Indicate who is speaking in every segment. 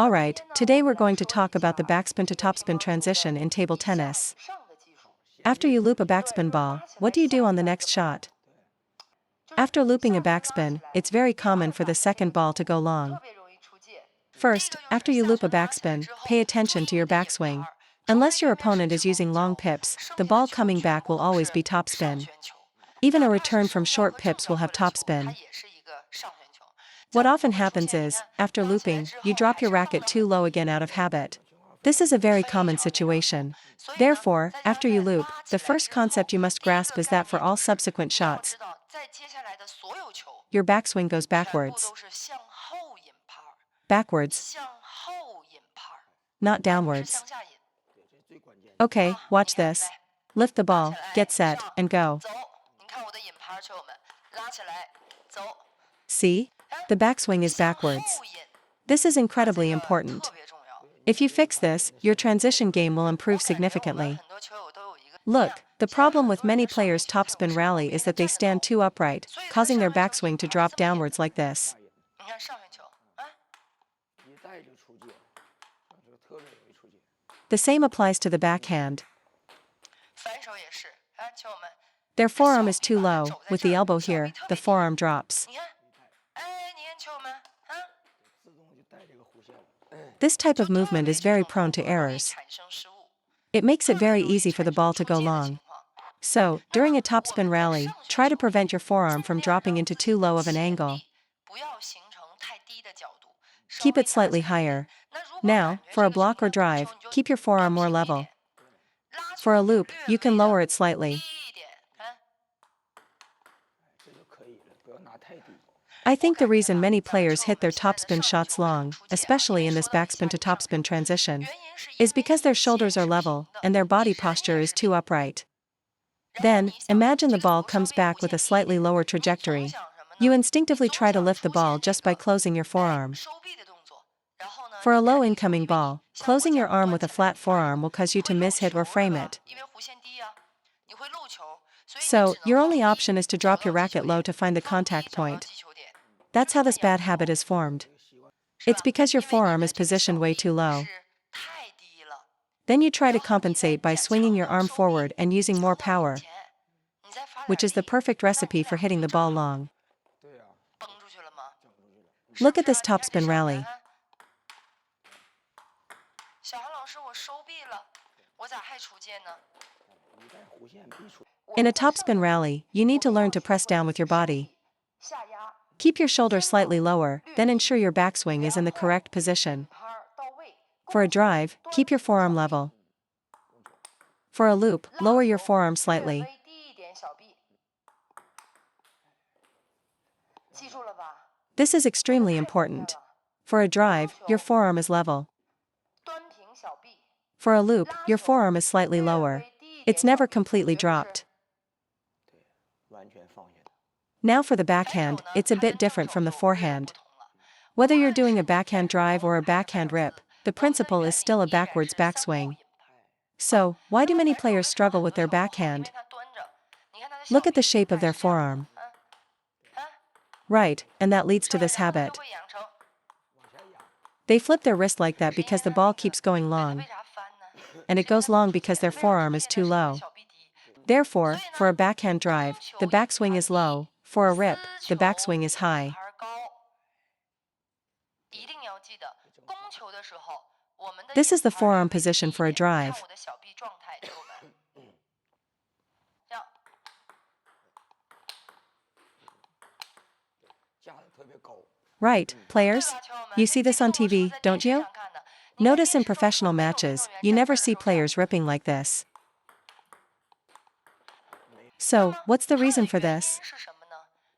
Speaker 1: Alright, today we're going to talk about the backspin to topspin transition in table tennis. After you loop a backspin ball, what do you do on the next shot? After looping a backspin, it's very common for the second ball to go long. First, after you loop a backspin, pay attention to your backswing. Unless your opponent is using long pips, the ball coming back will always be topspin. Even a return from short pips will have topspin. What often happens is, after looping, you drop your racket too low again out of habit. This is a very common situation. Therefore, after you loop, the first concept you must grasp is that for all subsequent shots, your backswing goes backwards. Backwards. Not downwards. Okay, watch this. Lift the ball, get set, and go. See? The backswing is backwards. This is incredibly important. If you fix this, your transition game will improve significantly. Look, the problem with many players' topspin rally is that they stand too upright, causing their backswing to drop downwards like this. The same applies to the backhand. Their forearm is too low, with the elbow here, the forearm drops. This type of movement is very prone to errors. It makes it very easy for the ball to go long. So, during a topspin rally, try to prevent your forearm from dropping into too low of an angle. Keep it slightly higher. Now, for a block or drive, keep your forearm more level. For a loop, you can lower it slightly. I think the reason many players hit their topspin shots long, especially in this backspin to topspin transition, is because their shoulders are level and their body posture is too upright. Then, imagine the ball comes back with a slightly lower trajectory. You instinctively try to lift the ball just by closing your forearm. For a low incoming ball, closing your arm with a flat forearm will cause you to miss-hit or frame it. So, your only option is to drop your racket low to find the contact point. That's how this bad habit is formed. It's because your forearm is positioned way too low. Then you try to compensate by swinging your arm forward and using more power, which is the perfect recipe for hitting the ball long. Look at this topspin rally. In a topspin rally, you need to learn to press down with your body. Keep your shoulder slightly lower, then ensure your backswing is in the correct position. For a drive, keep your forearm level. For a loop, lower your forearm slightly. This is extremely important. For a drive, your forearm is level. For a loop, your forearm is slightly lower. It's never completely dropped. Now for the backhand, it's a bit different from the forehand. Whether you're doing a backhand drive or a backhand rip, the principle is still a backwards backswing. So, why do many players struggle with their backhand? Look at the shape of their forearm. Right, and that leads to this habit. They flip their wrist like that because the ball keeps going long. And it goes long because their forearm is too low. Therefore, for a backhand drive, the backswing is low. For a rip, the backswing is high. This is the forearm position for a drive. Right, players? You see this on TV, don't you? Notice in professional matches, you never see players ripping like this. So, what's the reason for this?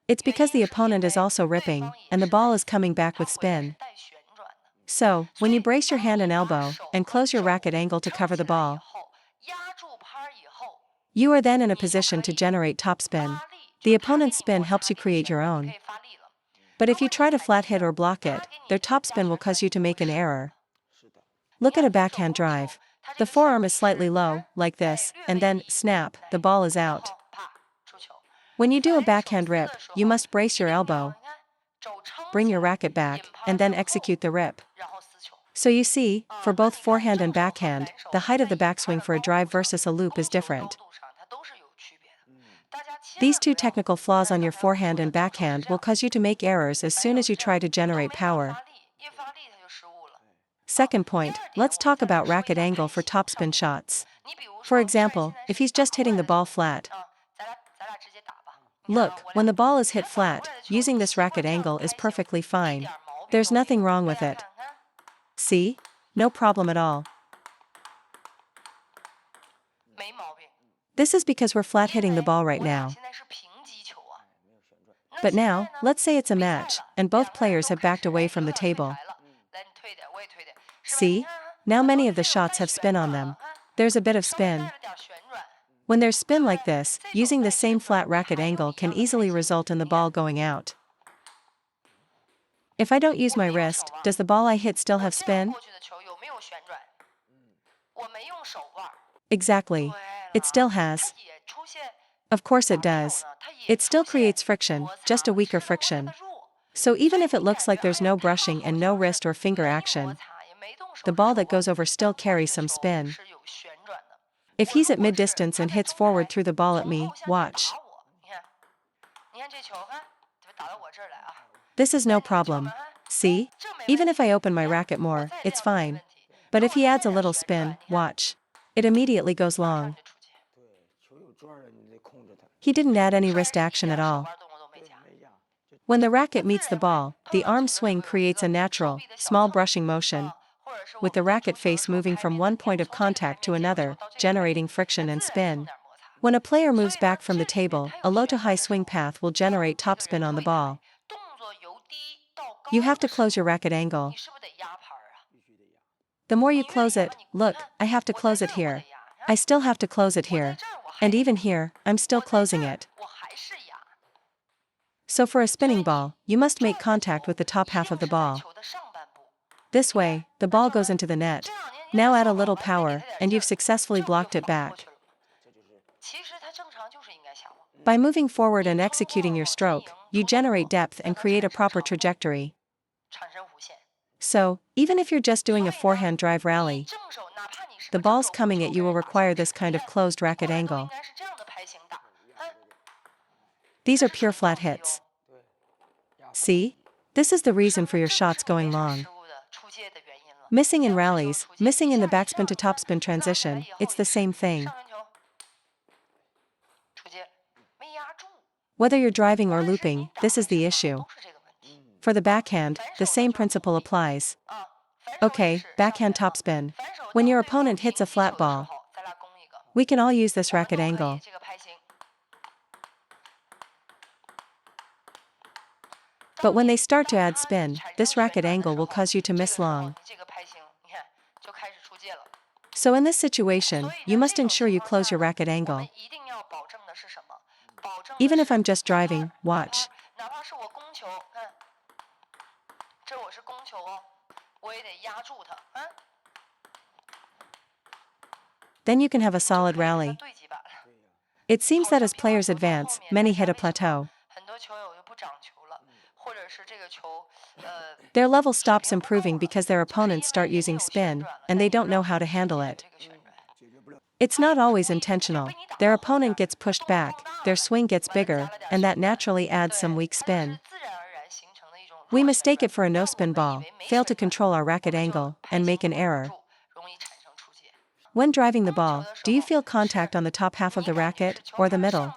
Speaker 1: It's because the opponent is also ripping, and the ball is coming back with spin. So, when you brace your hand and elbow, and close your racket angle to cover the ball, you are then in a position to generate topspin. The opponent's spin helps you create your own. But if you try to flat hit or block it, their topspin will cause you to make an error. Look at a backhand drive. The forearm is slightly low, like this, and then, snap, the ball is out. When you do a backhand rip, you must brace your elbow, bring your racket back, and then execute the rip. So you see, for both forehand and backhand, the height of the backswing for a drive versus a loop is different. These two technical flaws on your forehand and backhand will cause you to make errors as soon as you try to generate power. Second point, let's talk about racket angle for topspin shots. For example, if he's just hitting the ball flat. Look, when the ball is hit flat, using this racket angle is perfectly fine. There's nothing wrong with it. See? No problem at all. This is because we're flat hitting the ball right now. But now, let's say it's a match, and both players have backed away from the table. See? Now many of the shots have spin on them. There's a bit of spin. When there's spin like this, using the same flat racket angle can easily result in the ball going out. If I don't use my wrist, does the ball I hit still have spin? Exactly. It still has. Of course it does. It still creates friction, just a weaker friction. So even if it looks like there's no brushing and no wrist or finger action, the ball that goes over still carries some spin. If he's at mid-distance and hits forward through the ball at me, watch. This is no problem. See? Even if I open my racket more, it's fine. But if he adds a little spin, watch. It immediately goes long. He didn't add any wrist action at all. When the racket meets the ball, the arm swing creates a natural, small brushing motion, with the racket face moving from one point of contact to another, generating friction and spin. When a player moves back from the table, a low to high swing path will generate topspin on the ball. You have to close your racket angle. The more you close it, look, I have to close it here. I still have to close it here. And even here, I'm still closing it. So for a spinning ball, you must make contact with the top half of the ball. This way, the ball goes into the net. Now add a little power, and you've successfully blocked it back. By moving forward and executing your stroke, you generate depth and create a proper trajectory. So, even if you're just doing a forehand drive rally, the balls coming at you will require this kind of closed racket angle. These are pure flat hits. See? This is the reason for your shots going long. Missing in rallies, missing in the backspin to topspin transition, it's the same thing. Whether you're driving or looping, this is the issue. For the backhand, the same principle applies. Okay, backhand topspin. When your opponent hits a flat ball, we can all use this racket angle. But when they start to add spin, this racket angle will cause you to miss long. So in this situation, you must ensure you close your racket angle. Even if I'm just driving, watch. Then you can have a solid rally. It seems that as players advance, many hit a plateau. Their level stops improving because their opponents start using spin, and they don't know how to handle it. It's not always intentional. Their opponent gets pushed back, their swing gets bigger, and that naturally adds some weak spin. We mistake it for a no-spin ball, fail to control our racket angle, and make an error. When driving the ball, do you feel contact on the top half of the racket, or the middle?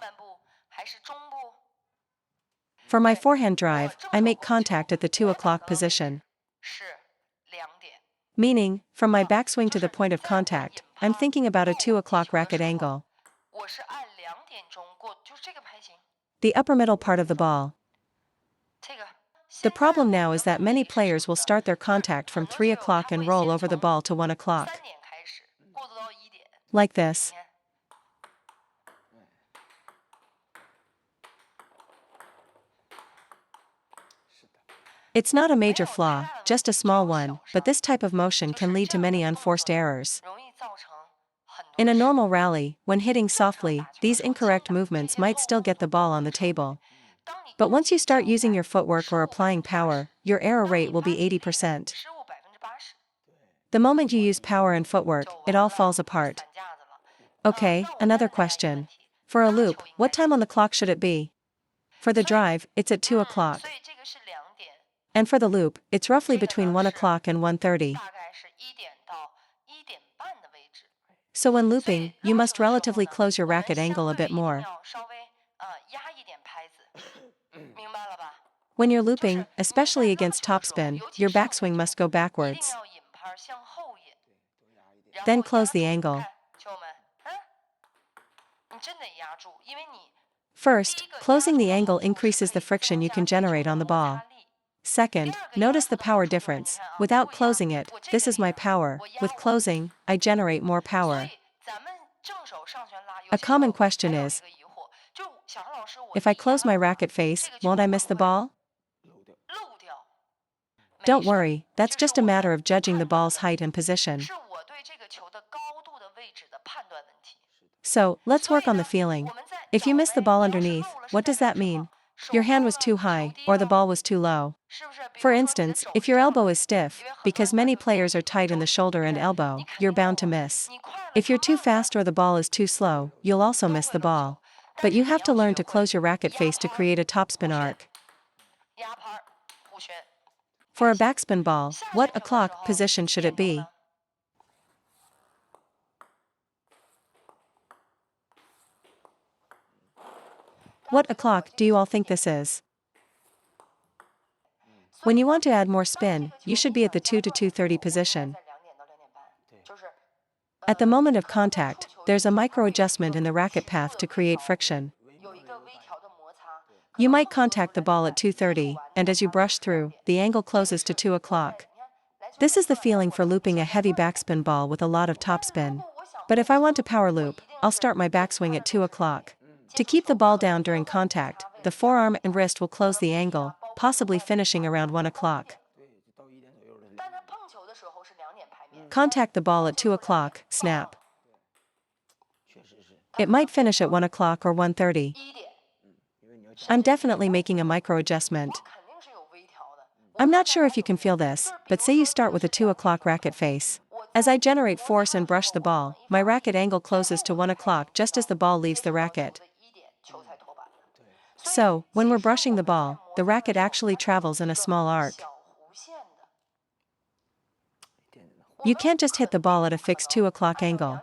Speaker 1: For my forehand drive, I make contact at the 2 o'clock position. Meaning, from my backswing to the point of contact, I'm thinking about a 2 o'clock racket angle. The upper middle part of the ball. The problem now is that many players will start their contact from 3 o'clock and roll over the ball to 1 o'clock. Like this. It's not a major flaw, just a small one, but this type of motion can lead to many unforced errors. In a normal rally, when hitting softly, these incorrect movements might still get the ball on the table. But once you start using your footwork or applying power, your error rate will be 80%. The moment you use power and footwork, it all falls apart. Okay, another question. For a loop, what time on the clock should it be? For the drive, it's at 2 o'clock. And for the loop, it's roughly between 1 o'clock and 1:30. So when looping, you must relatively close your racket angle a bit more. When you're looping, especially against topspin, your backswing must go backwards. Then close the angle. First, closing the angle increases the friction you can generate on the ball. Second, notice the power difference. Without closing it, this is my power. With closing, I generate more power. A common question is, if I close my racket face, won't I miss the ball? Don't worry, that's just a matter of judging the ball's height and position. So, let's work on the feeling. If you miss the ball underneath, what does that mean? Your hand was too high, or the ball was too low. For instance, if your elbow is stiff, because many players are tight in the shoulder and elbow, you're bound to miss. If you're too fast or the ball is too slow, you'll also miss the ball. But you have to learn to close your racket face to create a topspin arc. For a backspin ball, what o'clock position should it be? What o'clock do you all think this is? When you want to add more spin, you should be at the 2 to 2:30 position. At the moment of contact, there's a micro adjustment in the racket path to create friction. You might contact the ball at 2:30, and as you brush through, the angle closes to 2 o'clock. This is the feeling for looping a heavy backspin ball with a lot of topspin. But if I want to power loop, I'll start my backswing at 2 o'clock. To keep the ball down during contact, the forearm and wrist will close the angle, possibly finishing around 1 o'clock. Contact the ball at 2 o'clock, snap. It might finish at 1 o'clock or 1:30. I'm definitely making a micro adjustment. I'm not sure if you can feel this, but say you start with a 2 o'clock racket face. As I generate force and brush the ball, my racket angle closes to 1 o'clock just as the ball leaves the racket. So, when we're brushing the ball, the racket actually travels in a small arc. You can't just hit the ball at a fixed 2 o'clock angle.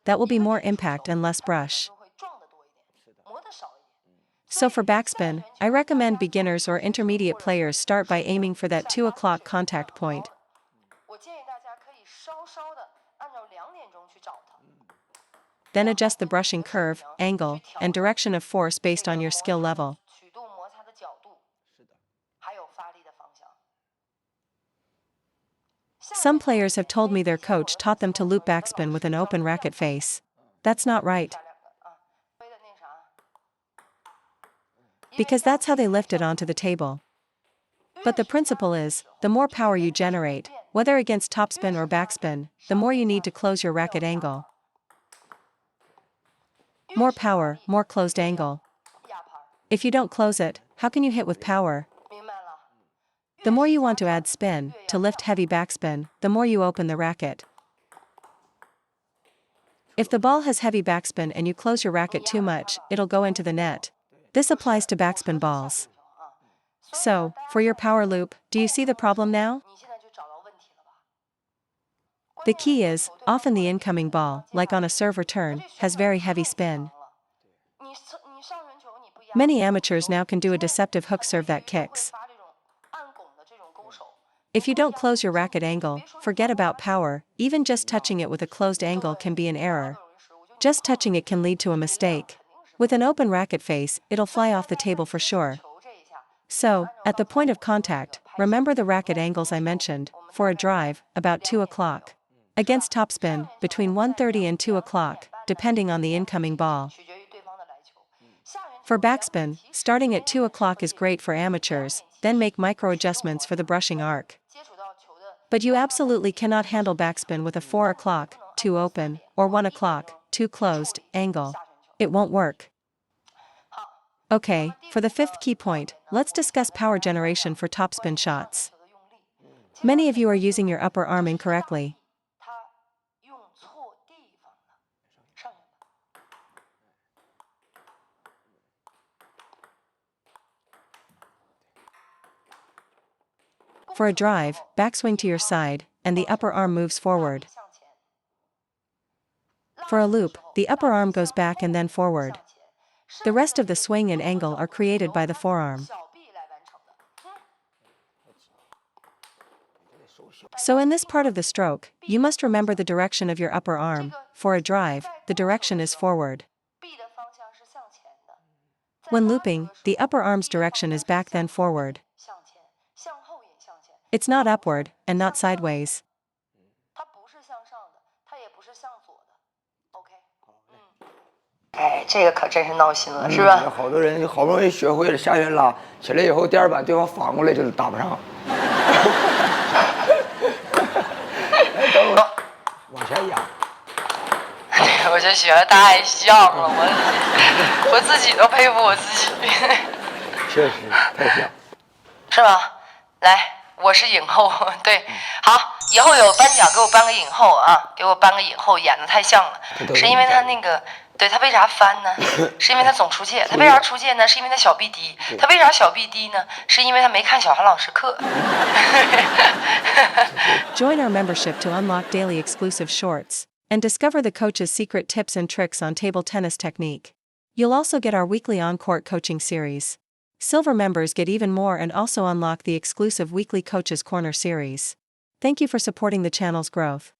Speaker 1: That will be more impact and less brush. So for backspin, I recommend beginners or intermediate players start by aiming for that 2 o'clock contact point. Then adjust the brushing curve, angle, and direction of force based on your skill level. Some players have told me their coach taught them to loop backspin with an open racket face. That's not right. Because that's how they lift it onto the table. But the principle is, the more power you generate, whether against topspin or backspin, the more you need to close your racket angle. More power, more closed angle. If you don't close it, how can you hit with power? The more you want to add spin, to lift heavy backspin, the more you open the racket. If the ball has heavy backspin and you close your racket too much, it'll go into the net. This applies to backspin balls. So, for your power loop, do you see the problem now? The key is, often the incoming ball, like on a serve return, has very heavy spin. Many amateurs now can do a deceptive hook serve that kicks. If you don't close your racket angle, forget about power, even just touching it with a closed angle can be an error. Just touching it can lead to a mistake. With an open racket face, it'll fly off the table for sure. So, at the point of contact, remember the racket angles I mentioned. For a drive, about 2 o'clock. Against topspin, between 1:30 and 2 o'clock, depending on the incoming ball. For backspin, starting at 2 o'clock is great for amateurs, then make micro adjustments for the brushing arc. But you absolutely cannot handle backspin with a 4 o'clock, 2 open, or 1 o'clock, 2 closed, angle. It won't work. Okay, for the fifth key point, let's discuss power generation for topspin shots. Many of you are using your upper arm incorrectly. For a drive, backswing to your side, and the upper arm moves forward. For a loop, the upper arm goes back and then forward. The rest of the swing and angle are created by the forearm. So in this part of the stroke, you must remember the direction of your upper arm. For a drive, the direction is forward. When looping, the upper arm's direction is back then forward. It's not upward, and not sideways.
Speaker 2: 哎，这个可真是闹心了，是吧？
Speaker 3: 好多人就好不容易学会了下旋拉，起来以后第二板对方反过来就打不上。等我，往前压。
Speaker 2: 我觉得学的太像了，我自己都佩服我自己。
Speaker 3: 确实太像，
Speaker 2: 是吧？来，我是影后，对，好，以后有颁奖给我颁个影后啊，给我颁个影后，演的太像了，是因为他那个。 对他为啥翻呢？是因为他总出界。他为啥出界呢？是因为他小臂低。他为啥小臂低呢？是因为他没看小韩老师课。
Speaker 1: Join our membership to unlock daily exclusive shorts and discover the coach's secret tips and tricks on table tennis technique. You'll also get our weekly on-court coaching series. Silver members get even more and also unlock the exclusive weekly Coach's Corner series. Thank you for supporting the channel's growth.